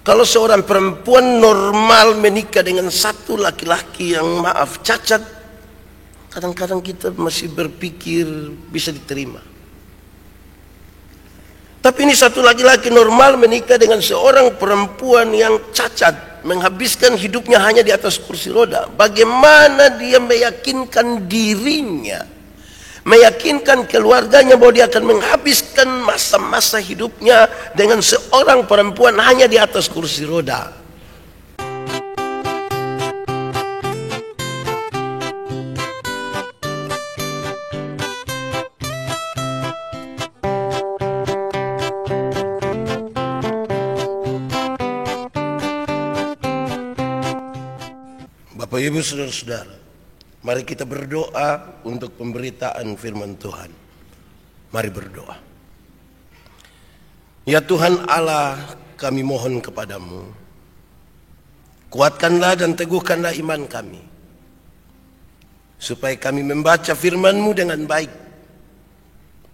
Kalau seorang perempuan normal menikah dengan satu laki-laki yang maaf cacat, kadang-kadang kita masih berpikir bisa diterima. Tapi ini satu laki-laki normal menikah dengan seorang perempuan yang cacat, menghabiskan hidupnya hanya di atas kursi roda. Bagaimana dia meyakinkan dirinya, meyakinkan keluarganya bahwa dia akan menghabiskan masa-masa hidupnya dengan seorang perempuan hanya di atas kursi roda. Bapak Ibu saudara-saudara, mari kita berdoa untuk pemberitaan firman Tuhan. Mari berdoa. Ya Tuhan Allah, kami mohon kepadamu, kuatkanlah dan teguhkanlah iman kami, supaya kami membaca firman-Mu dengan baik.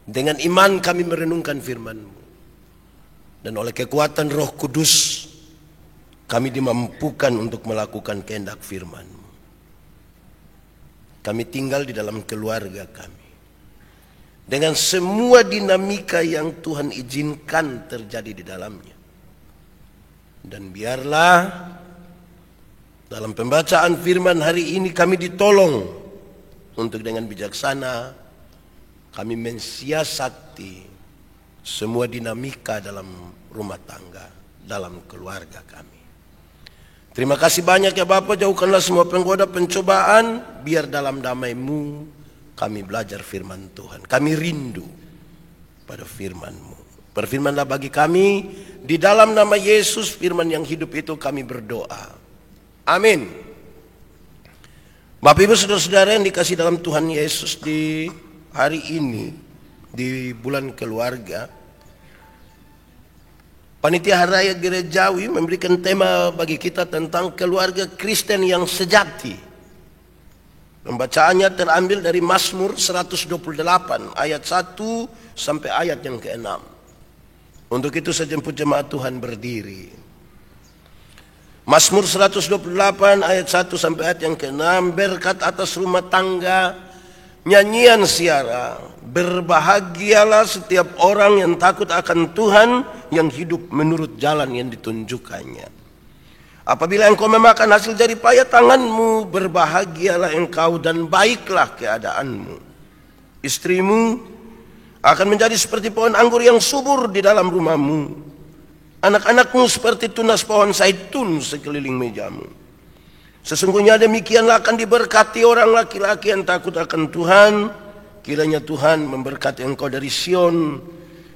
Dengan iman kami merenungkan firman-Mu, dan oleh kekuatan Roh Kudus kami dimampukan untuk melakukan kehendak firman-Mu. Kami tinggal di dalam keluarga kami, dengan semua dinamika yang Tuhan izinkan terjadi di dalamnya. Dan biarlah dalam pembacaan firman hari ini kami ditolong untuk dengan bijaksana kami mensiasati semua dinamika dalam rumah tangga, dalam keluarga kami. Terima kasih banyak ya Bapa, jauhkanlah semua penggoda pencobaan, biar dalam damai-Mu kami belajar firman Tuhan. Kami rindu pada firman-Mu. Berfirmanlah bagi kami, di dalam nama Yesus firman yang hidup itu kami berdoa. Amin. Bapak Ibu saudara-saudara yang dikasih dalam Tuhan Yesus, di hari ini, di bulan keluarga, Panitia Hari Raya Gerejawi memberikan tema bagi kita tentang keluarga Kristen yang sejati. Pembacaannya terambil dari Mazmur 128 ayat 1 sampai ayat yang ke-6. Untuk itu saya jemput jemaat Tuhan berdiri. Mazmur 128 ayat 1 sampai ayat yang ke-6, berkat atas rumah tangga, nyanyian siara, berbahagialah setiap orang yang takut akan Tuhan, yang hidup menurut jalan yang ditunjukkannya. Apabila engkau memakan hasil jerih payah tanganmu, berbahagialah engkau dan baiklah keadaanmu. Istrimu akan menjadi seperti pohon anggur yang subur di dalam rumahmu. Anak-anakmu seperti tunas pohon zaitun sekeliling mejamu. Sesungguhnya demikianlah akan diberkati orang laki-laki yang takut akan Tuhan. Kiranya Tuhan memberkati engkau dari Sion,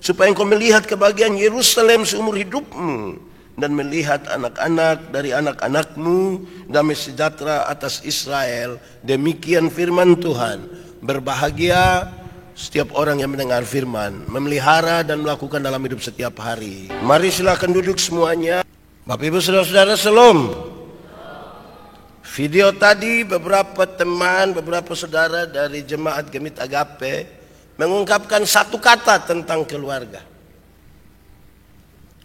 supaya engkau melihat kebahagiaan Yerusalem seumur hidupmu, dan melihat anak-anak dari anak-anakmu, damai sejahtera atas Israel. Demikian firman Tuhan. Berbahagia setiap orang yang mendengar firman, memelihara dan melakukan dalam hidup setiap hari. Mari silakan duduk semuanya. Bapak Ibu saudara-saudara, shalom. Video tadi beberapa teman, beberapa saudara dari Jemaat Gemit Agape mengungkapkan satu kata tentang keluarga.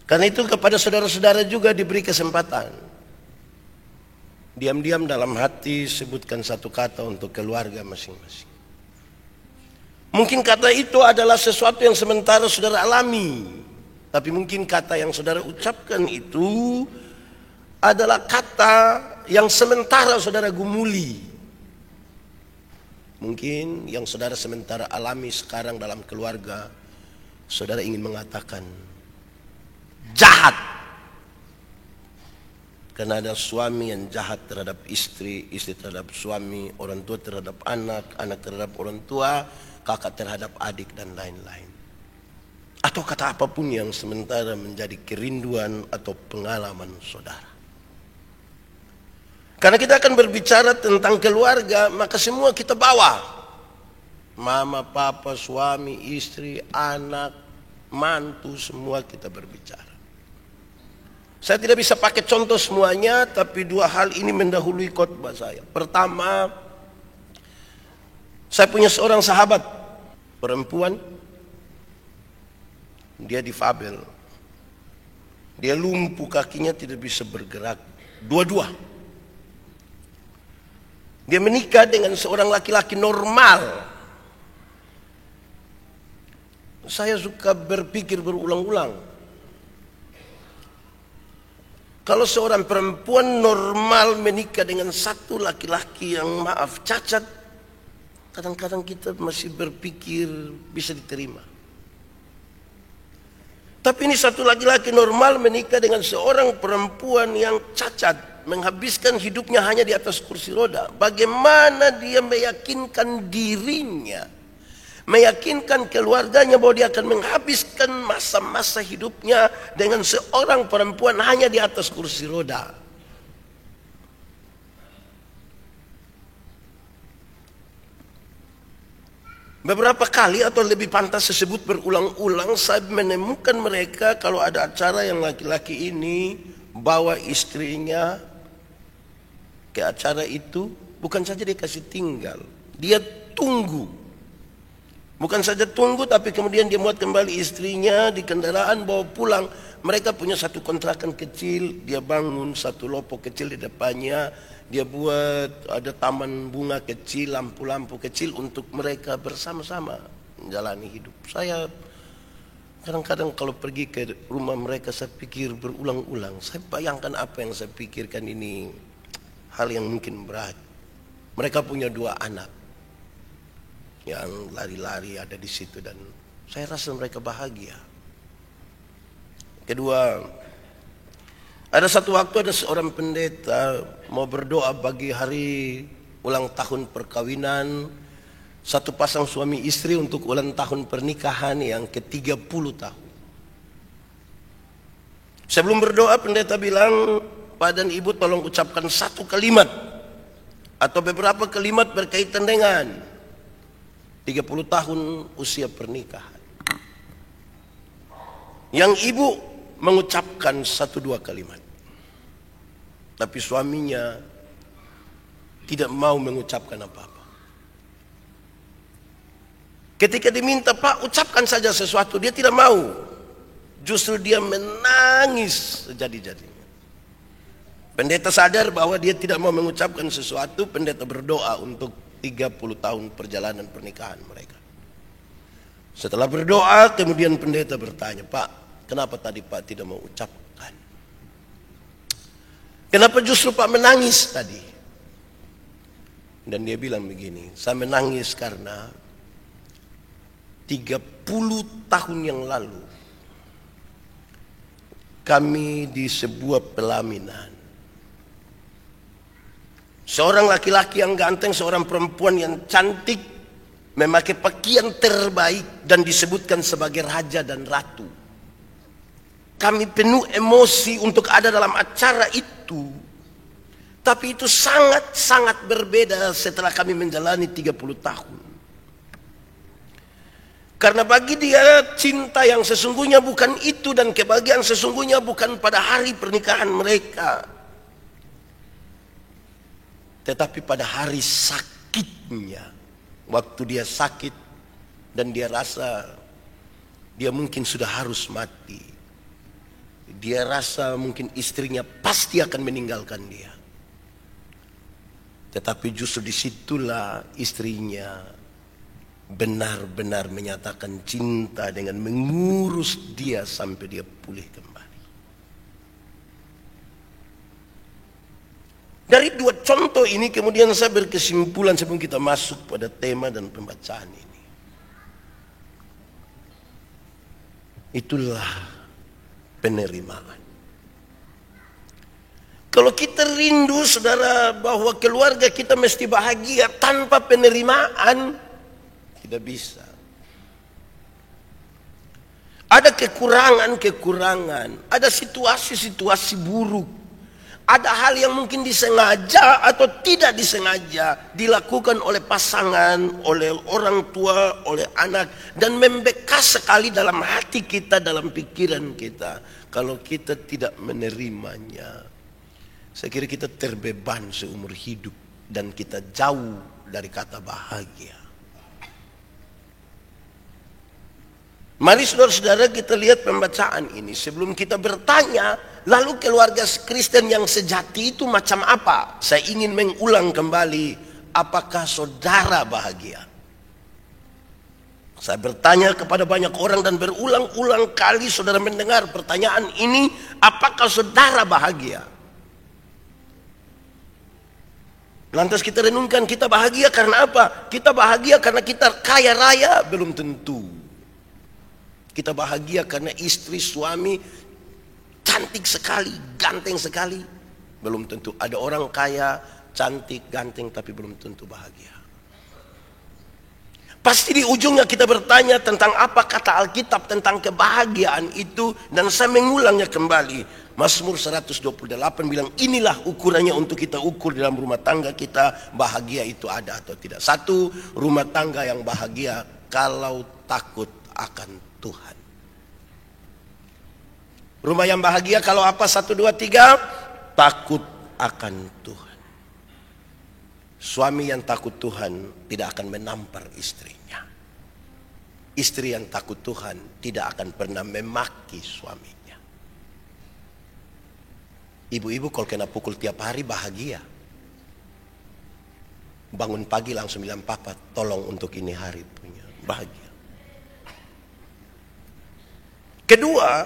Karena itu kepada saudara-saudara juga diberi kesempatan. Diam-diam dalam hati sebutkan satu kata untuk keluarga masing-masing. Mungkin kata itu adalah sesuatu yang sementara saudara alami, tapi mungkin kata yang saudara ucapkan itu adalah kata yang sementara saudara gumuli. Mungkin yang saudara sementara alami sekarang dalam keluarga, saudara ingin mengatakan jahat. Karena ada suami yang jahat terhadap istri, istri terhadap suami, orang tua terhadap anak, anak terhadap orang tua, kakak terhadap adik, dan lain-lain. Atau kata apapun yang sementara menjadi kerinduan atau pengalaman saudara. Karena kita akan berbicara tentang keluarga, maka semua kita bawa. Mama, papa, suami, istri, anak, mantu, semua kita berbicara. Saya tidak bisa pakai contoh semuanya, tapi dua hal ini mendahului khotbah saya. Pertama, saya punya seorang sahabat perempuan, dia difabel. Dia lumpuh, kakinya tidak bisa bergerak. Dua-dua. Dia menikah dengan seorang laki-laki normal. Saya suka berpikir berulang-ulang. Kalau seorang perempuan normal menikah dengan satu laki-laki yang maaf cacat, kadang-kadang kita masih berpikir bisa diterima. Tapi ini satu laki-laki normal menikah dengan seorang perempuan yang cacat, menghabiskan hidupnya hanya di atas kursi roda. Bagaimana dia meyakinkan dirinya, meyakinkan keluarganya bahwa dia akan menghabiskan masa-masa hidupnya dengan seorang perempuan hanya di atas kursi roda? Beberapa kali atau lebih pantas disebut berulang-ulang saya menemukan mereka kalau ada acara yang laki-laki ini bawa istrinya ke acara itu, bukan saja dia kasih tinggal, dia tunggu. Bukan saja tunggu, tapi kemudian dia muat kembali istrinya di kendaraan bawa pulang. Mereka punya satu kontrakan kecil, dia bangun satu lopo kecil di depannya. Dia buat ada taman bunga kecil, lampu-lampu kecil untuk mereka bersama-sama menjalani hidup. Saya kadang-kadang kalau pergi ke rumah mereka saya pikir berulang-ulang. Saya bayangkan apa yang saya pikirkan ini hal yang mungkin berat. Mereka punya 2 anak yang lari-lari ada di situ dan saya rasa mereka bahagia. Kedua, ada satu waktu ada seorang pendeta mau berdoa bagi hari ulang tahun perkawinan satu pasang suami istri untuk ulang tahun pernikahan yang ke-30 tahun. Sebelum berdoa pendeta bilang, Pak dan Ibu tolong ucapkan satu kalimat atau beberapa kalimat berkaitan dengan 30 tahun usia pernikahan. Yang ibu mengucapkan 1-2 kalimat. Tapi suaminya tidak mau mengucapkan apa-apa. Ketika diminta, Pak ucapkan saja sesuatu, dia tidak mau. Justru dia menangis sejadi-jadinya. Pendeta sadar bahwa dia tidak mau mengucapkan sesuatu, pendeta berdoa untuk 30 tahun perjalanan pernikahan mereka. Setelah berdoa, kemudian pendeta bertanya, Pak, kenapa tadi Pak tidak mau ucapkan? Kenapa justru Pak menangis tadi? Dan dia bilang begini, saya menangis karena 30 tahun yang lalu kami di sebuah pelaminan. Seorang laki-laki yang ganteng, seorang perempuan yang cantik, memakai pakaian terbaik dan disebutkan sebagai raja dan ratu. Kami penuh emosi untuk ada dalam acara itu. Tapi itu sangat-sangat berbeda setelah kami menjalani 30 tahun. Karena bagi dia cinta yang sesungguhnya bukan itu dan kebahagiaan sesungguhnya bukan pada hari pernikahan mereka. Tetapi pada hari sakitnya. Waktu dia sakit dan dia rasa dia mungkin sudah harus mati. Dia rasa mungkin istrinya pasti akan meninggalkan dia. Tetapi justru disitulah istrinya benar-benar menyatakan cinta dengan mengurus dia sampai dia pulih kembali. Dari 2 contoh ini kemudian saya berkesimpulan sebelum kita masuk pada tema dan pembacaan ini. Itulah penerimaan. Kalau kita rindu saudara bahwa keluarga kita mesti bahagia, tanpa penerimaan tidak bisa. Ada kekurangan-kekurangan, ada situasi-situasi buruk, ada hal yang mungkin disengaja atau tidak disengaja dilakukan oleh pasangan, oleh orang tua, oleh anak, dan membekas sekali dalam hati kita, dalam pikiran kita. Kalau kita tidak menerimanya, saya kira kita terbeban seumur hidup dan kita jauh dari kata bahagia. Mari saudara-saudara kita lihat pembacaan ini. Sebelum kita bertanya, lalu keluarga Kristen yang sejati itu macam apa? Saya ingin mengulang kembali, apakah saudara bahagia? Saya bertanya kepada banyak orang dan berulang-ulang kali saudara mendengar pertanyaan ini, apakah saudara bahagia? Lantas kita renungkan, kita bahagia karena apa? Kita bahagia karena kita kaya raya? Belum tentu. Kita bahagia karena istri, suami cantik sekali, ganteng sekali? Belum tentu. Ada orang kaya, cantik, ganteng, tapi belum tentu bahagia. Pasti di ujungnya kita bertanya tentang apa kata Alkitab tentang kebahagiaan itu. Dan saya mengulangnya kembali. Mazmur 128 bilang, inilah ukurannya untuk kita ukur dalam rumah tangga kita, bahagia itu ada atau tidak. Satu, rumah tangga yang bahagia kalau takut akan Tuhan. Rumah yang bahagia kalau apa? 1, 2, 3, takut akan Tuhan. Suami yang takut Tuhan tidak akan menampar istrinya. Istri yang takut Tuhan tidak akan pernah memaki suaminya. Ibu-ibu kalau kena pukul tiap hari bahagia. Bangun pagi langsung bilang, papa tolong untuk ini hari punya, bahagia. Kedua,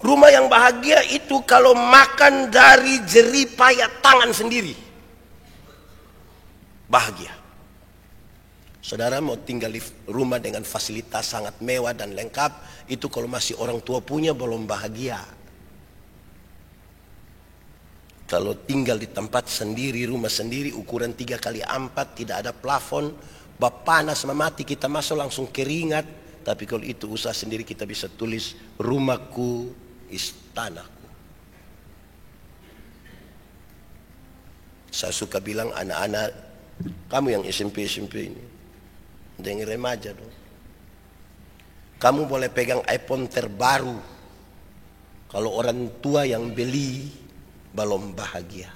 rumah yang bahagia itu kalau makan dari jerih payah tangan sendiri. Bahagia. Saudara mau tinggal di rumah dengan fasilitas sangat mewah dan lengkap, itu kalau masih orang tua punya belum bahagia. Kalau tinggal di tempat sendiri, rumah sendiri, ukuran 3x4, tidak ada plafon, panas mati kita masuk langsung keringat. Tapi kalau itu usaha sendiri kita bisa tulis rumahku, istanaku. Saya suka bilang anak-anak, kamu yang SMP ini, dengan remaja dong. Kamu boleh pegang iPhone terbaru. Kalau orang tua yang beli belum bahagia.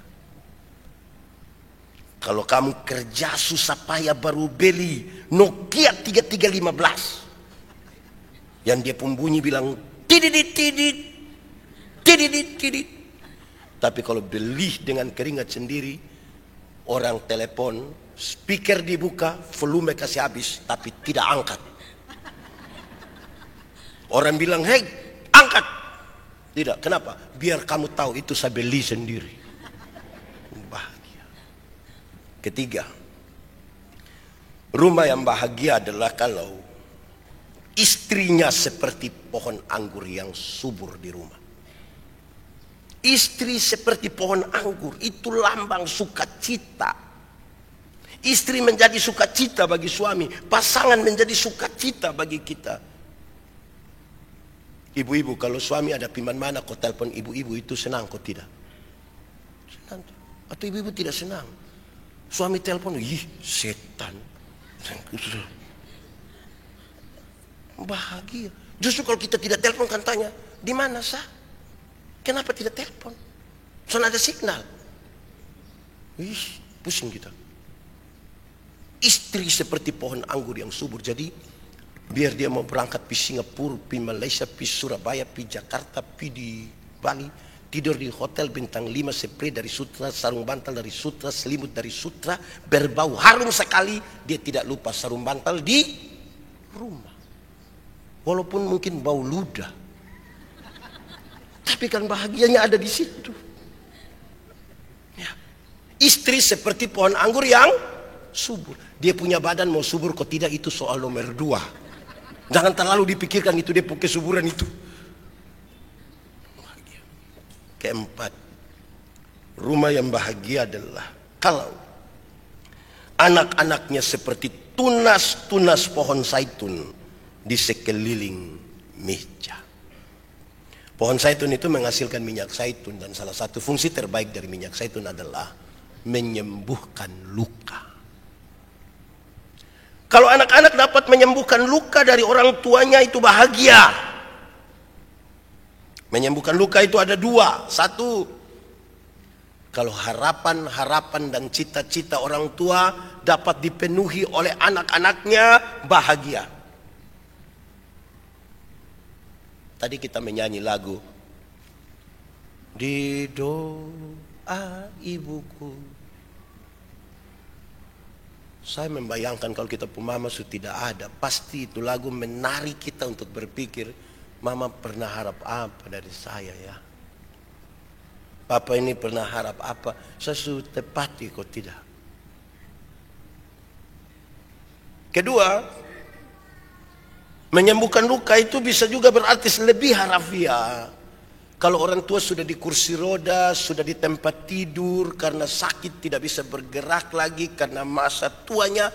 Kalau kamu kerja susah payah baru beli Nokia 3315. Yang dia pun bunyi bilang tidit tidit tidit tidit. Tapi kalau beli dengan keringat sendiri, orang telepon, speaker dibuka, volume kasih habis, tapi tidak angkat. Orang bilang, hei, angkat. Tidak, kenapa? Biar kamu tahu itu saya beli sendiri. Bahagia. Ketiga, rumah yang bahagia adalah kalau istrinya seperti pohon anggur yang subur di rumah. Istri seperti pohon anggur, itu lambang sukacita. Istri menjadi sukacita bagi suami, pasangan menjadi sukacita bagi kita. Ibu-ibu, kalau suami ada piman mana kau telepon ibu-ibu itu senang kau tidak? Senang. Atau ibu-ibu tidak senang? Suami telepon, ih setan. Bahagia. Justru kalau kita tidak telepon kan tanya, di mana sah? Kenapa tidak telepon? Soalnya ada signal. Ih, pusing kita. Istri seperti pohon anggur yang subur. Jadi biar dia mau berangkat pi Singapura, pi Malaysia, pi Surabaya, pi Jakarta, pi di Bali, tidur di hotel bintang 5, spray dari Sutra, sarung bantal dari Sutra, selimut dari Sutra, berbau harum sekali, dia tidak lupa sarung bantal di rumah. Walaupun mungkin bau ludah, tapi kan bahagianya ada di situ. Ya. Istri seperti pohon anggur yang subur. Dia punya badan mau subur kok tidak, itu soal nomor 2. Jangan terlalu dipikirkan itu dia pakai suburan itu. Bahagia. Keempat, rumah yang bahagia adalah kalau anak-anaknya seperti tunas-tunas pohon zaitun di sekeliling meja. Pohon zaitun itu menghasilkan minyak zaitun, dan salah satu fungsi terbaik dari minyak zaitun adalah menyembuhkan luka. Kalau anak-anak dapat menyembuhkan luka dari orang tuanya, itu bahagia. Menyembuhkan luka itu ada 2. Satu, kalau harapan-harapan dan cita-cita orang tua dapat dipenuhi oleh anak-anaknya, bahagia. Tadi kita menyanyi lagu di doa ibuku. Saya membayangkan kalau kita punya mama sudah tidak ada, pasti itu lagu menarik kita untuk berpikir, mama pernah harap apa dari saya ya? Papa ini pernah harap apa? Saya sudah tepati kok tidak. Kedua, menyembuhkan luka itu bisa juga berarti lebih harafiah. Kalau orang tua sudah di kursi roda, sudah di tempat tidur karena sakit tidak bisa bergerak lagi karena masa tuanya.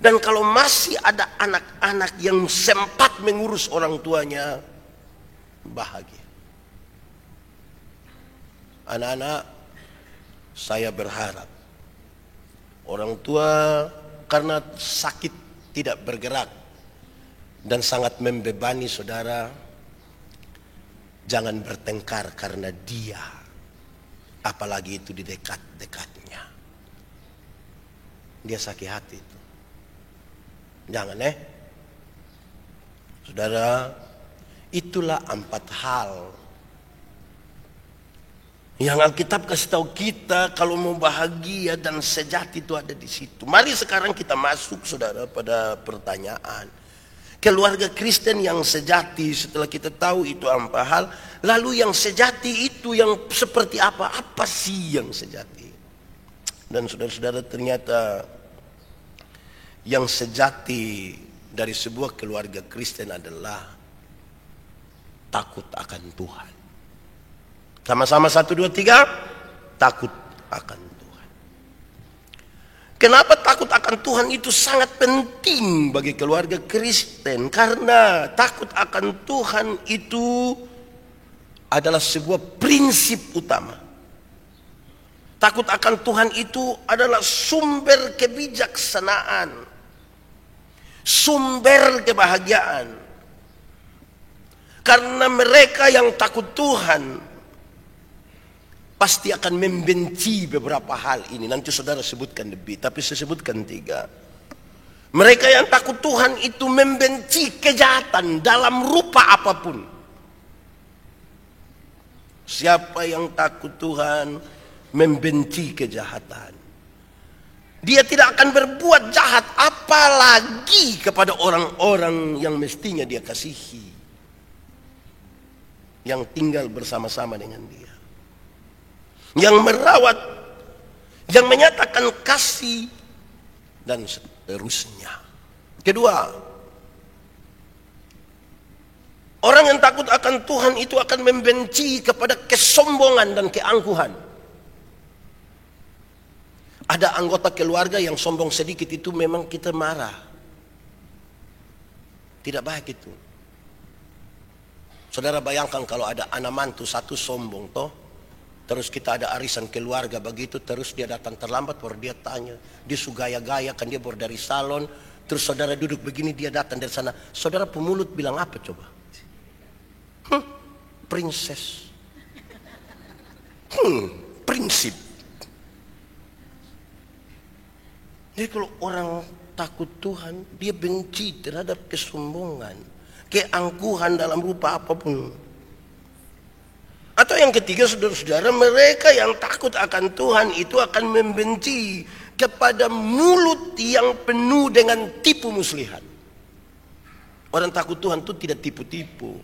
Dan kalau masih ada anak-anak yang sempat mengurus orang tuanya, bahagia. Anak-anak, saya berharap orang tua karena sakit tidak bergerak dan sangat membebani saudara, jangan bertengkar karena dia, apalagi itu di dekat-dekatnya. Dia sakit hati itu. Jangan saudara, itulah 4 hal yang Alkitab kasih tahu kita kalau mau bahagia dan sejati itu ada di situ. Mari sekarang kita masuk saudara pada pertanyaan. Keluarga Kristen yang sejati, setelah kita tahu itu 4 hal, lalu yang sejati itu yang seperti apa? Apa sih yang sejati? Dan saudara-saudara, ternyata yang sejati dari sebuah keluarga Kristen adalah takut akan Tuhan. Sama-sama 1, 2, 3, takut akan Tuhan. Kenapa takut akan Tuhan itu sangat penting bagi keluarga Kristen? Karena takut akan Tuhan itu adalah sebuah prinsip utama. Takut akan Tuhan itu adalah sumber kebijaksanaan, sumber kebahagiaan. Karena mereka yang takut Tuhan pasti akan membenci beberapa hal ini. Nanti saudara sebutkan lebih, tapi saya sebutkan 3. Mereka yang takut Tuhan itu membenci kejahatan dalam rupa apapun. Siapa yang takut Tuhan membenci kejahatan. Dia tidak akan berbuat jahat apalagi kepada orang-orang yang mestinya dia kasihi, yang tinggal bersama-sama dengan dia, yang merawat, yang menyatakan kasih, dan seterusnya. Kedua, orang yang takut akan Tuhan itu akan membenci kepada kesombongan dan keangkuhan. Ada anggota keluarga yang sombong sedikit itu memang kita marah. Tidak baik itu. Saudara bayangkan kalau ada anak mantu satu sombong toh. Terus kita ada arisan keluarga begitu, terus dia datang terlambat, baru dia tanya, dia gaya-gaya kan, dia baru dari salon, terus saudara duduk begini, dia datang dari sana, saudara pemulut bilang apa coba? Princess. Prinsip. Jadi kalau orang takut Tuhan, dia benci terhadap kesombongan, keangkuhan dalam rupa apapun. Atau yang ketiga, saudara-saudara, mereka yang takut akan Tuhan itu akan membenci kepada mulut yang penuh dengan tipu muslihat. Orang takut Tuhan itu tidak tipu-tipu.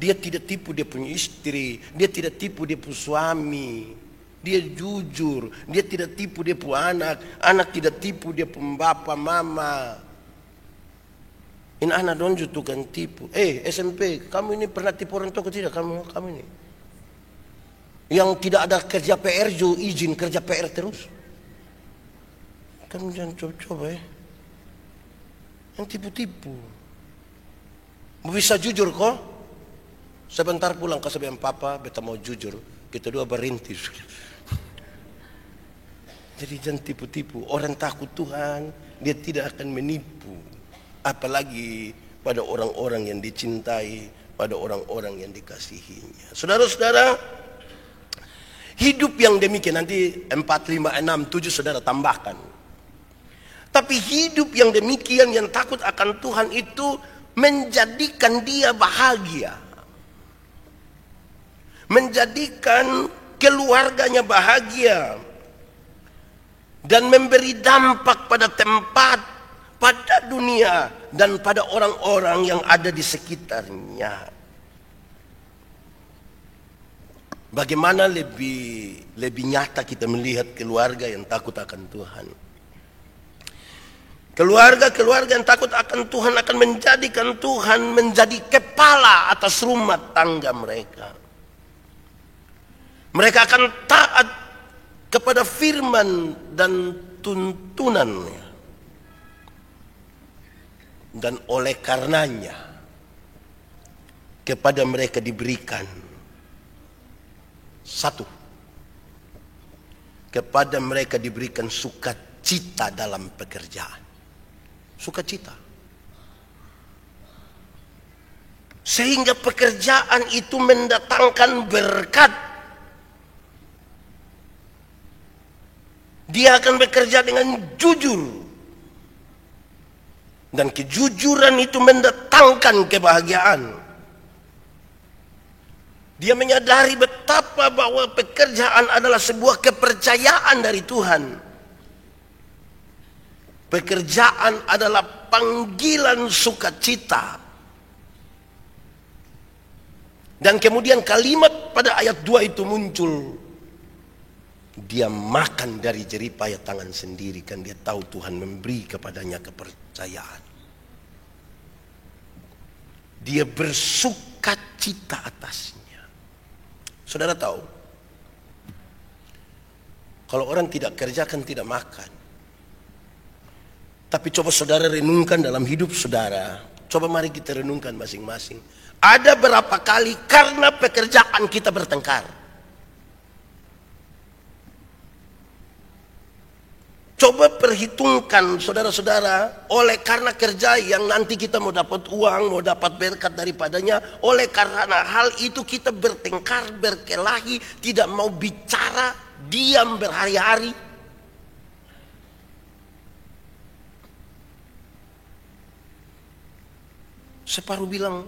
Dia tidak tipu dia punya istri, dia tidak tipu dia punya suami. Dia jujur, dia tidak tipu dia punya anak, anak tidak tipu dia punya bapak mama. Ini anak donju tukang tipu. SMP, kamu ini pernah tipu orang tua tidak? Kamu ini yang tidak ada kerja PR jo izin kerja PR terus. Kamu jangan coba-coba yang tipu-tipu. Bisa jujur kok. Sebentar pulang ke sebelah papa, beta mau jujur. Kita dua berintis. Jadi jangan tipu-tipu. Orang takut Tuhan, dia tidak akan menipu. Apalagi pada orang-orang yang dicintai, pada orang-orang yang dikasihinya. Saudara-saudara, hidup yang demikian, nanti 4, 5, 6, 7 saudara tambahkan. Tapi hidup yang demikian yang takut akan Tuhan itu menjadikan dia bahagia. menjadikan keluarganya bahagia, dan memberi dampak pada tempat, pada dunia, dan pada orang-orang yang ada di sekitarnya. Bagaimana lebih nyata kita melihat keluarga yang takut akan Tuhan. Keluarga-keluarga yang takut akan Tuhan akan menjadikan Tuhan menjadi kepala atas rumah tangga mereka. Mereka akan taat kepada firman dan tuntunannya. Dan oleh karenanya, kepada mereka diberikan satu, kepada mereka diberikan sukacita dalam pekerjaan. Sukacita. Sehingga pekerjaan itu mendatangkan berkat. Dia akan bekerja dengan jujur. Dan kejujuran itu mendatangkan kebahagiaan. Dia menyadari betapa bahwa pekerjaan adalah sebuah kepercayaan dari Tuhan. Pekerjaan adalah panggilan sukacita. Dan kemudian kalimat pada ayat 2 itu muncul. Dia makan dari jeripaya tangan sendiri, kan dia tahu Tuhan memberi kepadanya kepercayaan. Dia bersukacita atasnya. Saudara tahu, kalau orang tidak kerja kan tidak makan. Tapi coba saudara renungkan dalam hidup saudara. Coba mari kita renungkan masing-masing. Ada berapa kali karena pekerjaan kita bertengkar? Coba perhitungkan saudara-saudara, oleh karena kerja yang nanti kita mau dapat uang, mau dapat berkat daripadanya, oleh karena hal itu kita bertengkar, berkelahi, tidak mau bicara, diam berhari-hari. Separuh bilang,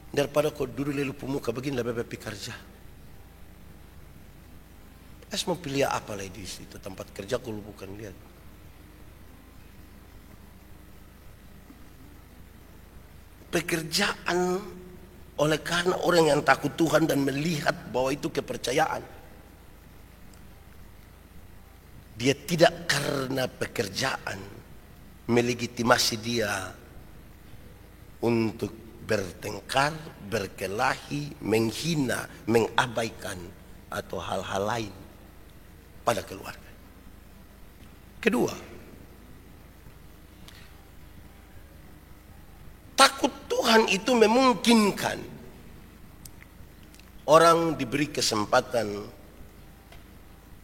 daripada kau duduk lelu pemuka begini lebih baik kerja. Es mau pilih apa lagi di situ tempat kerja kalau bukan lihat. Pekerjaan oleh karena orang yang takut Tuhan dan melihat bahwa itu kepercayaan. Dia tidak karena pekerjaan melegitimasi dia untuk bertengkar, berkelahi, menghina, mengabaikan atau hal-hal lain pada keluarga. Kedua, takut Tuhan itu memungkinkan orang diberi kesempatan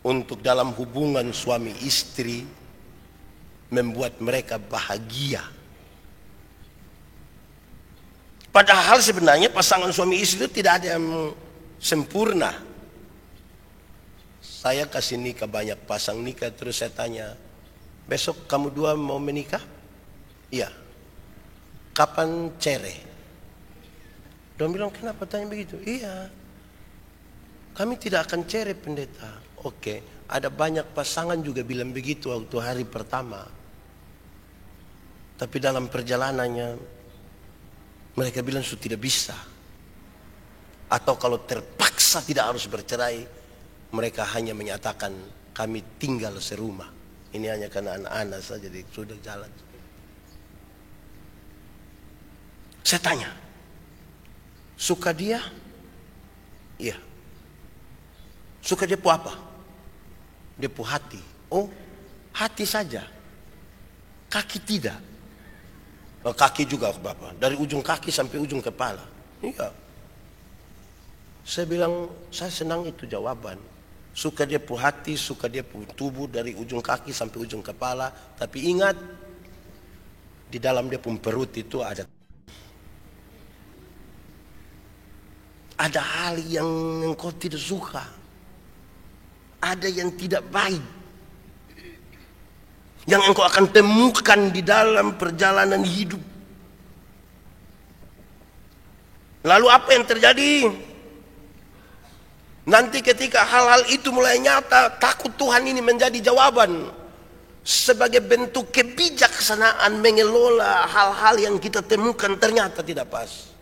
untuk dalam hubungan suami istri membuat mereka bahagia. Padahal sebenarnya pasangan suami istri itu tidak ada yang sempurna. Saya kasih nikah banyak pasang nikah, terus saya tanya, besok kamu dua mau menikah? Iya. Kapan cerai? Dia bilang, kenapa tanya begitu? Iya. Kami tidak akan cerai pendeta. Oke, ada banyak pasangan juga bilang begitu waktu hari pertama. Tapi dalam perjalanannya mereka bilang sudah tidak bisa. Atau kalau terpaksa tidak harus bercerai, mereka hanya menyatakan kami tinggal serumah. Ini hanya karena anak-anak saja sudah jalan. Saya tanya, suka dia? Iya. Suka dia apa? Dia hati. Oh, hati saja. Kaki tidak. Kaki juga Bapak, dari ujung kaki sampai ujung kepala. Iya. Saya bilang, saya senang itu jawaban. Suka dia hati, suka dia tubuh dari ujung kaki sampai ujung kepala. Tapi ingat, di dalam dia perut itu ada hal yang engkau tidak suka. Ada yang tidak baik yang engkau akan temukan di dalam perjalanan hidup. Lalu apa yang terjadi? Nanti ketika hal-hal itu mulai nyata, takut Tuhan ini menjadi jawaban sebagai bentuk kebijaksanaan mengelola hal-hal yang kita temukan ternyata tidak pas.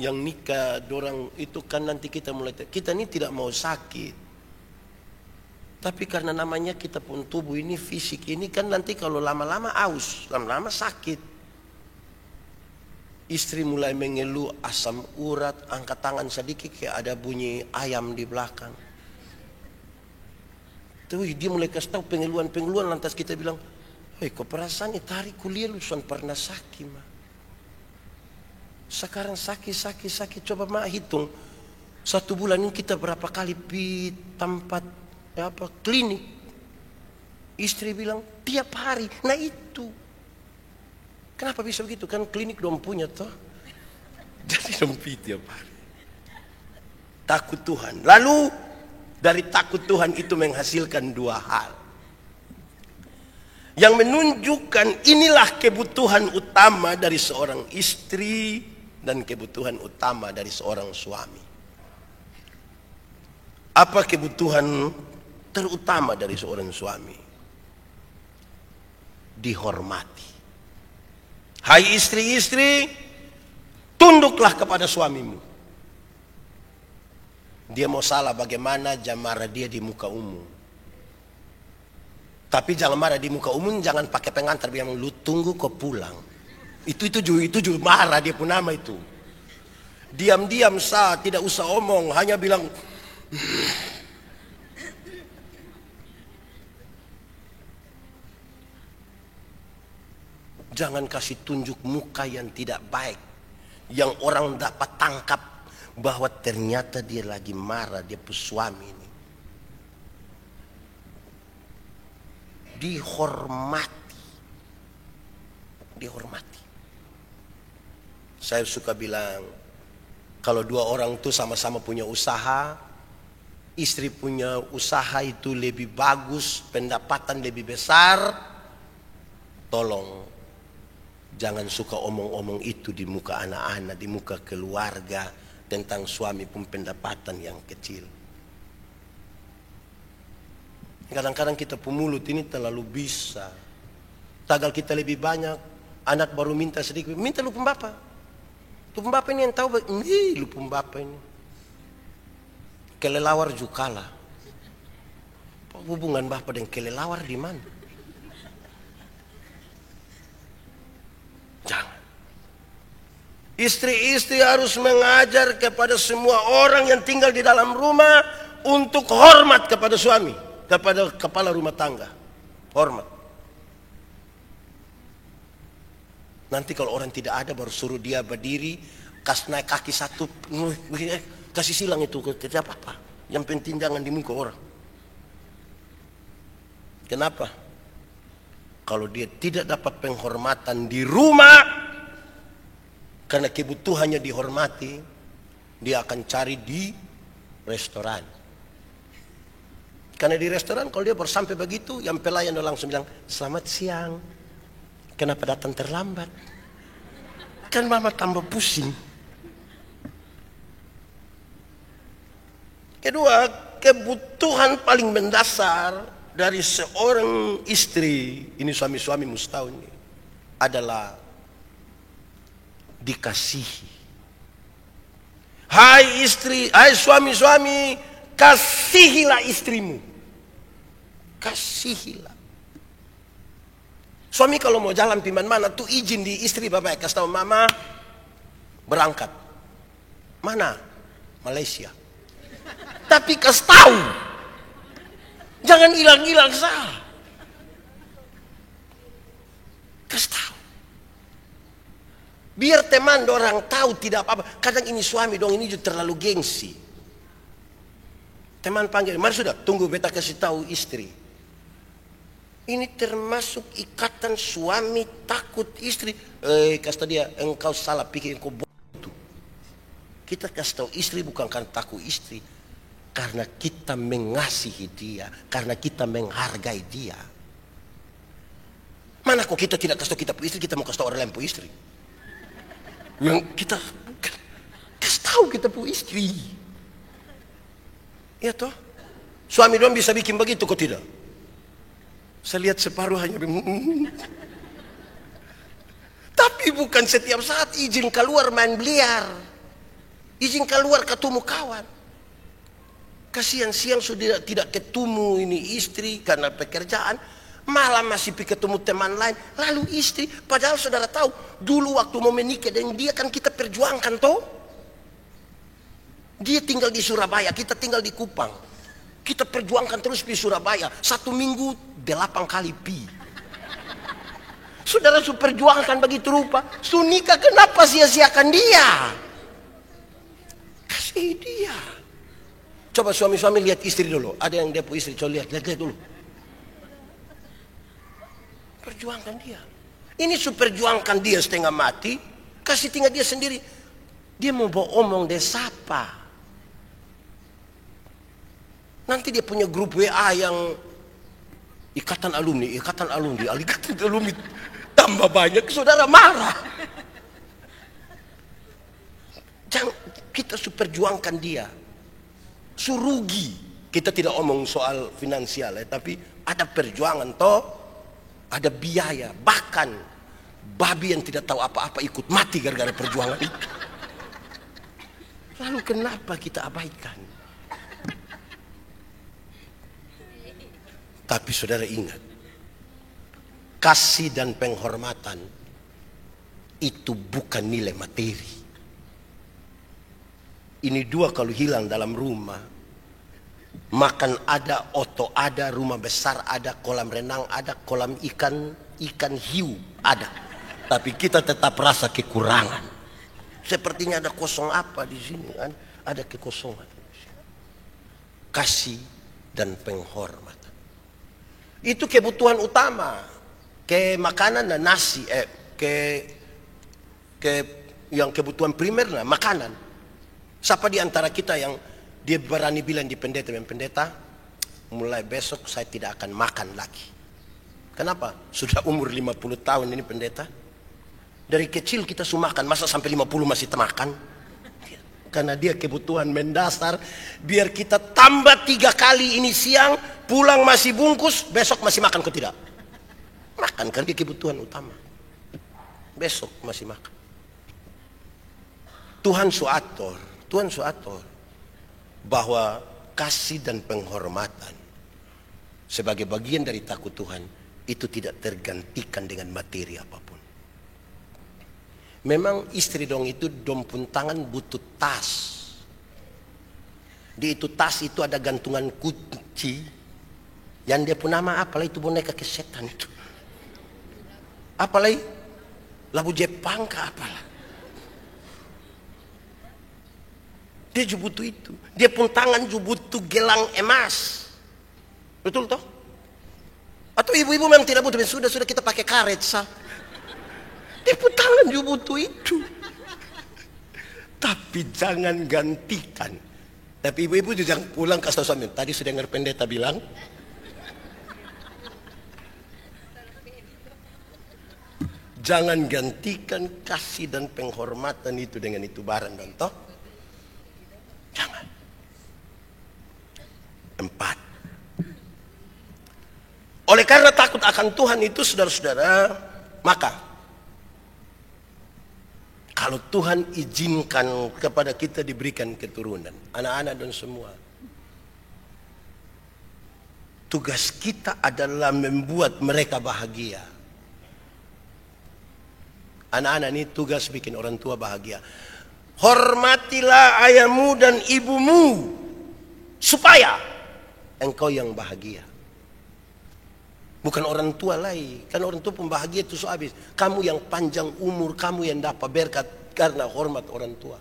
Yang nikah dorang itu kan nanti kita ini tidak mau sakit, tapi karena namanya kita pun tubuh ini, fisik ini kan nanti kalau lama-lama aus, lama-lama sakit. Istri mulai mengeluh asam urat, angkat tangan sedikit kayak ada bunyi ayam di belakang. Tuh dia mulai kasih tahu pengeluhan-pengeluhan, lantas kita bilang, "Hei, kok perasaannya tadi kuliah lu pernah sakit mah. Sekarang sakit, coba mak hitung. 1 bulan ini kita berapa kali pi tempat klinik." Istri bilang, "Tiap hari." Nah itu. Kenapa bisa begitu? Kan klinik dong punya toh. Jadi dong pi tiap hari. Takut Tuhan. Lalu dari takut Tuhan itu menghasilkan 2 hal. Yang menunjukkan inilah kebutuhan utama dari seorang istri dan kebutuhan utama dari seorang suami. Apa kebutuhan terutama dari seorang suami? Dihormati. Hai istri-istri, tunduklah kepada suamimu. Dia mau salah bagaimana, jangan marah dia di muka umum. Tapi jangan marah di muka umum, jangan pakai pengantar bilang lu tunggu kau pulang. Itu juga marah dia pun nama itu. Diam-diam tidak usah omong, hanya bilang jangan kasih tunjuk muka yang tidak baik, yang orang dapat tangkap bahwa ternyata dia lagi marah, dia suami ini. Dihormati. Saya suka bilang, kalau 2 orang itu sama-sama punya usaha, istri punya usaha itu lebih bagus, pendapatan lebih besar, tolong jangan suka omong-omong itu di muka anak-anak, di muka keluarga tentang suami pun pendapatan yang kecil. Kadang-kadang kita pemulut ini terlalu bisa. Tagal kita lebih banyak, anak baru minta sedikit, minta lu pembapa. Lu pembapa ini yang tahu, lu pembapa ini. Kelelawar juga kalah. Hubungan bapak dengan kelelawar di mana? Jangan. Istri-istri harus mengajar kepada semua orang yang tinggal di dalam rumah untuk hormat kepada suami, kepada kepala rumah tangga. Hormat. Nanti kalau orang tidak ada baru suruh dia berdiri, naik kaki 1, kasih silang itu ke apa-apa. Yang penting jangan di muka orang. Kenapa? Kalau dia tidak dapat penghormatan di rumah, karena kebutuhannya dihormati, dia akan cari di restoran. Karena di restoran kalau dia baru sampai begitu, yang pelayan langsung bilang, "Selamat siang, kenapa datang terlambat?" Kan mama tambah pusing. Kedua, kebutuhan paling mendasar dari seorang istri, ini suami-suami mustahil ini, adalah dikasihi. Hai istri, hai suami-suami, kasihilah istrimu. Kasihilah. Suami kalau mau jalan di mana tuh izin di istri, bapak kasih tahu mama berangkat. Mana? Malaysia. Tapi kasih tahu. Jangan hilang-hilang salah. Kasih tahu. Biar teman orang tahu tidak apa-apa. Kadang ini suami dong ini juga terlalu gengsi. Teman panggil, mari sudah tunggu beta kasih tahu istri. Ini termasuk ikatan suami takut istri. Kasih tahu dia, engkau salah pikir, engkau bodoh. Kita kasih tahu istri bukan karena takut istri, karena kita mengasihi dia, karena kita menghargai dia. Mana kok kita tidak kasih tahu kita pu istri, kita mau kasih tahu orang lain pu istri. Yang kita kasih tahu tahu kita pu istri. Ya toh? Suami dong bisa bikin begitu kok tidak? Saya lihat separuh hanya tapi bukan setiap saat izin keluar main biliar. Izin keluar ketemu kawan. Kasihan siang sudah tidak ketemu ini istri karena pekerjaan. Malam masih ketemu teman lain. Lalu istri. Padahal saudara tahu. Dulu waktu mau menikah dengan dia kan kita perjuangkan toh. Dia tinggal di Surabaya. Kita tinggal di Kupang. Kita perjuangkan terus di Surabaya. 1 minggu 8 kali pi. Saudara su perjuangkan begitu rupa. Su nikah kenapa sia-siakan dia? Kasih dia. Coba suami-suami lihat istri dulu. Ada yang dia pu istri. Coba lihat dulu. Perjuangkan dia. Ini su perjuangkan dia setengah mati. Kasih tinggal dia sendiri. Dia mau bawa omong dia sapa. Nanti dia punya grup WA yang ikatan alumni. Tambah banyak, saudara marah. Jangan, kita perjuangkan dia. Surugi. Kita tidak omong soal finansial ya, tapi ada perjuangan toh, ada biaya. Bahkan babi yang tidak tahu apa-apa ikut mati gara-gara perjuangan itu. Lalu kenapa kita abaikan? Tapi saudara ingat, kasih dan penghormatan itu bukan nilai materi. Ini dua kalau hilang dalam rumah, makan ada, oto ada, rumah besar ada, kolam renang ada, kolam ikan hiu ada. Tapi kita tetap rasa kekurangan. Sepertinya ada kosong apa di sini kan? Ada kekosongan. Kasih dan penghormatan. Itu kebutuhan utama. Ke makanan dan nasi, yang kebutuhan primer lah, makanan. Siapa di antara kita yang dia berani bilang di pendeta, mulai besok saya tidak akan makan lagi. Kenapa? Sudah umur 50 tahun ini pendeta. Dari kecil kita sumakan, masa sampai 50 masih makan? Karena dia kebutuhan mendasar. Biar kita tambah 3 kali ini siang, pulang masih bungkus, besok masih makan kok tidak? Makan kan dia kebutuhan utama. Besok masih makan. Tuhan suator bahwa kasih dan penghormatan sebagai bagian dari takut Tuhan itu tidak tergantikan dengan materi apapun. Memang istri dong itu dompun tangan butuh tas. Di itu tas itu ada gantungan kunci. Yang dia pun nama apalah itu boneka kesetan itu. Apalah labu Jepang kah apalah. Dia juga butuh itu. Dia pun tangan juga butuh gelang emas. Betul toh? Atau ibu-ibu memang tidak butuh. Sudah kita pakai karet sah. Dia pun tangan juga butuh itu. Tapi jangan gantikan. Tapi ibu-ibu jangan pulang kasih suami. Tadi sudah dengar pendeta bilang. Jangan gantikan kasih dan penghormatan itu dengan itu barang dan toh. Jangan. 4. Oleh karena takut akan Tuhan itu saudara-saudara, maka kalau Tuhan izinkan kepada kita diberikan keturunan, anak-anak dan semua, tugas kita adalah membuat mereka bahagia. Anak-anak ini tugas bikin orang tua bahagia. Hormatilah ayahmu dan ibumu supaya engkau yang bahagia. Bukan orang tua lagi. Kan orang tua pun bahagia itu so habis. Kamu yang panjang umur, kamu yang dapat berkat karena hormat orang tua.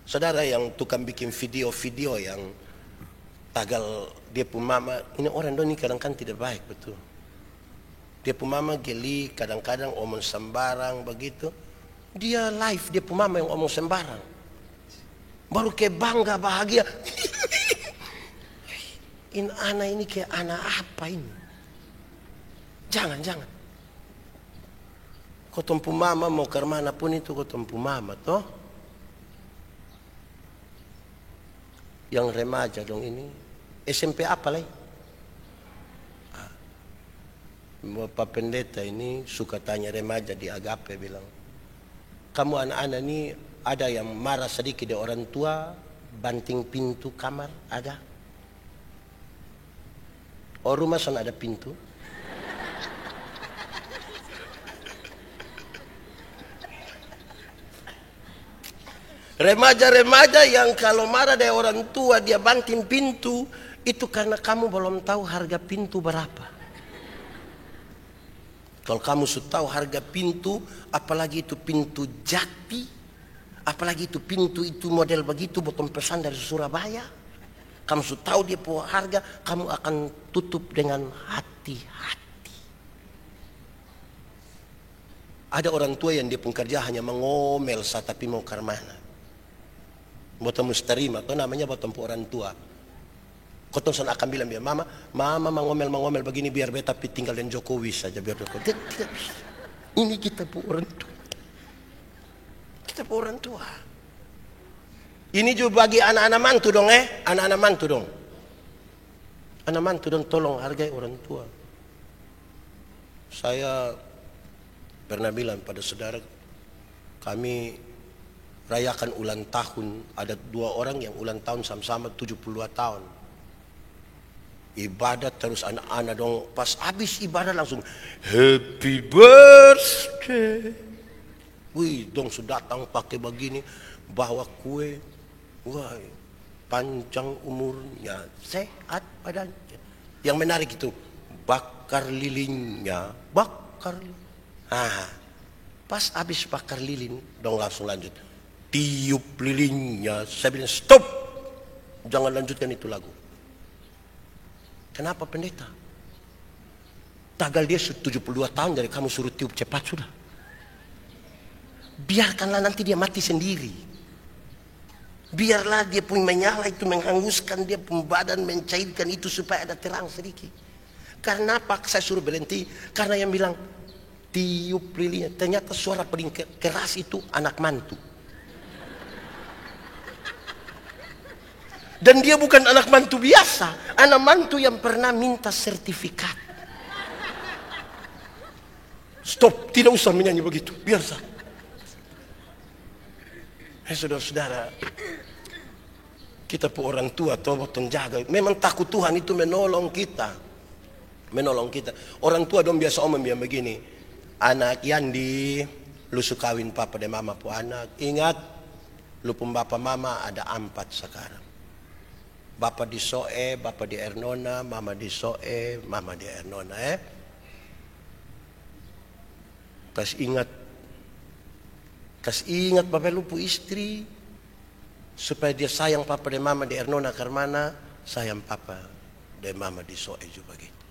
Saudara yang tukang bikin video-video yang tagal dia pun mama, ini orang doni kadang-kadang tidak baik betul. Dia pun mama geli, kadang-kadang omong sembarang begitu. Dia live, dia pun mama yang omong sembarang. Baru kayak bangga, bahagia. Ini anak ini kayak anak apa ini? Jangan. Kotompu mama mau ke mana pun itu kotompu mama toh. Yang remaja dong ini. SMP apa lagi? Bapak pendeta ini suka tanya remaja di Agape bilang, kamu anak-anak ini ada yang marah sedikit di orang tua, banting pintu kamar, ada? Oh rumah sana ada pintu? Remaja-remaja yang kalau marah dari orang tua dia banting pintu, itu karena kamu belum tahu harga pintu berapa. Kalau kamu sudah tahu harga pintu, apalagi itu pintu jati, apalagi itu pintu itu model begitu, botol pesan dari Surabaya, kamu sudah tahu dia punya harga, kamu akan tutup dengan hati-hati. Ada orang tua yang dia pun kerja hanya mengomel saat tapi mau ke mana. Botol mustarima, itu namanya botol orang tua. Kotong sana akan bilang dia, mama mengomel begini biar beta tinggal dengan Jokowi saja biar Jokowi. Tidak bisa. Ini kita pun orang tua. Kita pun orang tua. Ini juga bagi anak-anak mantu dong anak-anak mantu dong. Anak mantu dong tolong hargai orang tua. Saya pernah bilang pada saudara, kami rayakan ulang tahun, ada 2 orang yang ulang tahun sama-sama 72 tahun. Ibadat terus anak-anak dong, pas habis ibadat langsung happy birthday. Wih, dong sudah datang pakai begini, bawa kue, wah, panjang umurnya, sehat badannya. Yang menarik itu bakar lilinnya, bakar. Pas habis bakar lilin, dong langsung lanjut tiup lilinnya. Saya bilang stop, jangan lanjutkan itu lagu. Kenapa pendeta? Tagal dia 72 tahun dari kamu suruh tiup cepat sudah. Biarkanlah nanti dia mati sendiri. Biarlah dia pun menyala itu menghanguskan dia pun badan, mencairkan itu supaya ada terang sedikit. Karena apa saya suruh berhenti? Karena yang bilang tiup lilinnya, ternyata suara paling keras itu anak mantu. Dan dia bukan anak mantu biasa, anak mantu yang pernah minta sertifikat. Stop, tidak usah menyanyi begitu, biasa. Saudara-saudara, kita pun orang tua, tolong jaga. Memang takut Tuhan itu menolong kita. Menolong kita. Orang tua dong biasa omong bilang begini, anak Yandi, lu suka kawin papa dan mama pu anak. Ingat, lu pun bapak mama ada 4 sekarang. Bapak di Soe, bapak di Ernona, mama di Soe, mama di Ernona. Kas ingat bapak lupu istri, supaya dia sayang papa dan mama di Ernona karena sayang papa dan mama di Soe juga gitu.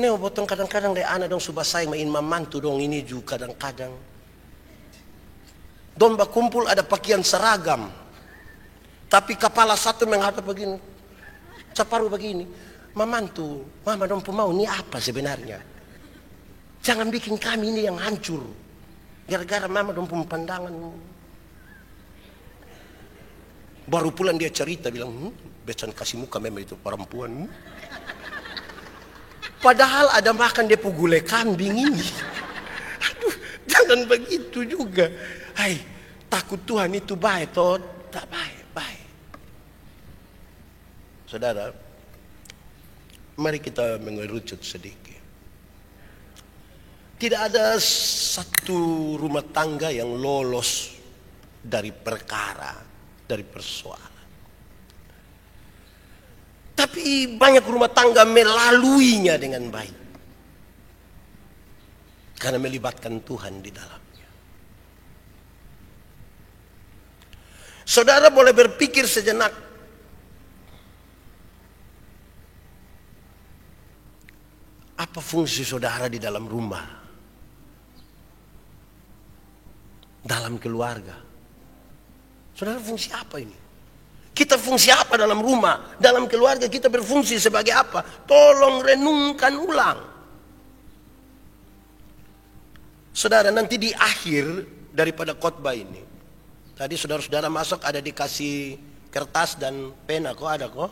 Neo botong kadang-kadang deh anak dong subah sayang main mamantu dong ini juga kadang-kadang. Domba kumpul ada pakaian seragam. Tapi kepala satu menghadap begini, separuh begini. Mamantu, mama dong mau ini apa sebenarnya? Jangan bikin kami ini yang hancur. Gara-gara mama dong pandangan. Baru pulang dia cerita bilang, becan kasih muka memang itu perempuan. Padahal ada makan dia gulai kambing ini. Aduh, jangan begitu juga. Hai, takut Tuhan itu baik toh, tak baik. Saudara, mari kita mengerucut sedikit. Tidak ada satu rumah tangga yang lolos dari perkara, dari persoalan. Tapi banyak rumah tangga melaluinya dengan baik. Karena melibatkan Tuhan di dalamnya. Saudara boleh berpikir sejenak. Apa fungsi saudara di dalam rumah? Dalam keluarga? Saudara fungsi apa ini? Kita fungsi apa dalam rumah? Dalam keluarga kita berfungsi sebagai apa? Tolong renungkan ulang. Saudara, nanti di akhir daripada khotbah ini, tadi saudara-saudara masuk ada dikasih kertas dan pena, kok ada kok?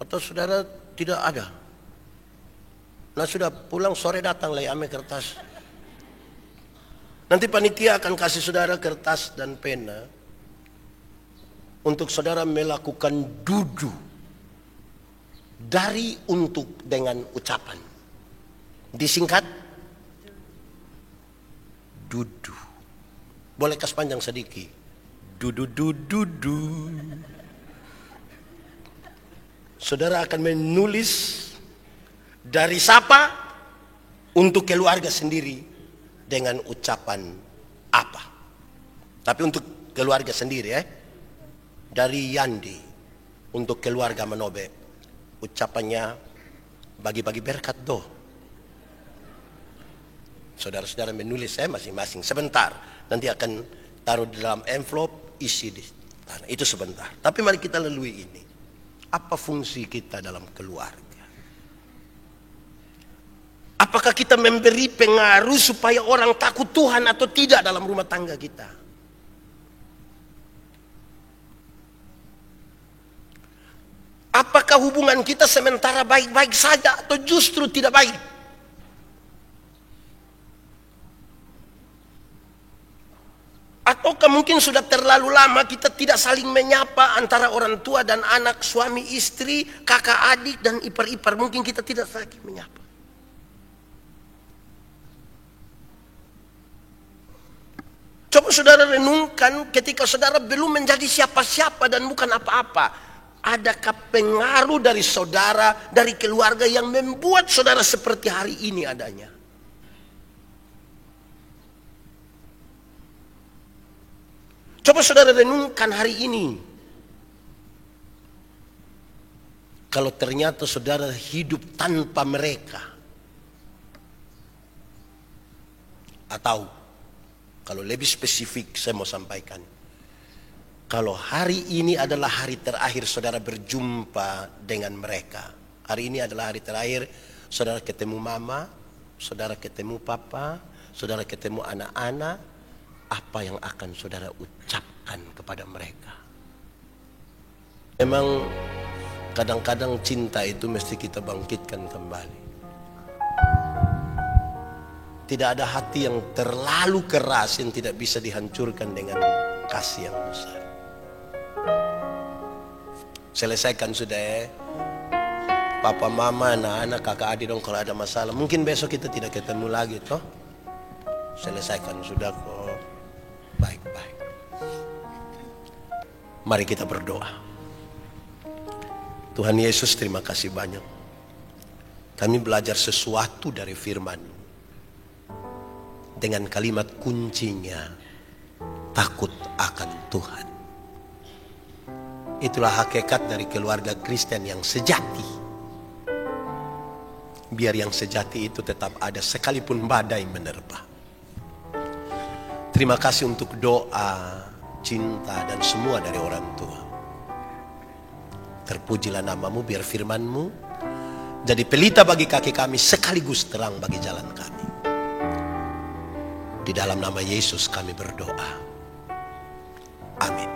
Atau saudara tidak ada? Nah sudah pulang sore datang lah ambil kertas. Nanti panitia akan kasih saudara kertas dan pena untuk saudara melakukan dudu dari untuk dengan ucapan. Disingkat dudu. Boleh kas panjang sedikit. Dudu dudu dudu. Saudara akan menulis dari sapa untuk keluarga sendiri dengan ucapan apa. Tapi untuk keluarga sendiri Dari Yandi untuk keluarga Manobe. Ucapannya bagi-bagi berkat doh. Saudara-saudara menulis masing-masing sebentar. Nanti akan taruh di dalam envelope, isi di tanah. Itu sebentar. Tapi mari kita lalui ini. Apa fungsi kita dalam keluarga? Apakah kita memberi pengaruh supaya orang takut Tuhan atau tidak dalam rumah tangga kita? Apakah hubungan kita sementara baik-baik saja atau justru tidak baik? Ataukah mungkin sudah terlalu lama kita tidak saling menyapa antara orang tua dan anak, suami istri, kakak adik dan ipar-ipar. Mungkin kita tidak saling menyapa. Coba saudara renungkan ketika saudara belum menjadi siapa-siapa dan bukan apa-apa. Adakah pengaruh dari saudara, dari keluarga yang membuat saudara seperti hari ini adanya? Coba saudara renungkan hari ini. Kalau ternyata saudara hidup tanpa mereka. Atau kalau lebih spesifik saya mau sampaikan. Kalau hari ini adalah hari terakhir saudara berjumpa dengan mereka. Hari ini adalah hari terakhir saudara ketemu mama, saudara ketemu papa, saudara ketemu anak-anak. Apa yang akan saudara ucapkan kepada mereka? Memang kadang-kadang cinta itu mesti kita bangkitkan kembali. Tidak ada hati yang terlalu keras yang tidak bisa dihancurkan dengan kasih yang besar. Selesaikan sudah Papa, mama, anak-anak, kakak, adik dong kalau ada masalah. Mungkin besok kita tidak ketemu lagi toh. Selesaikan sudah kok. Baik-baik. Mari kita berdoa. Tuhan Yesus, terima kasih banyak. Kami belajar sesuatu dari firman-Mu. Dengan kalimat kuncinya, takut akan Tuhan. Itulah hakikat dari keluarga Kristen yang sejati. Biar yang sejati itu tetap ada sekalipun badai menerpa. Terima kasih untuk doa, cinta, dan semua dari orang tua. Terpujilah nama-Mu, biar firman-Mu jadi pelita bagi kaki kami sekaligus terang bagi jalan kami. Di dalam nama Yesus kami berdoa. Amin.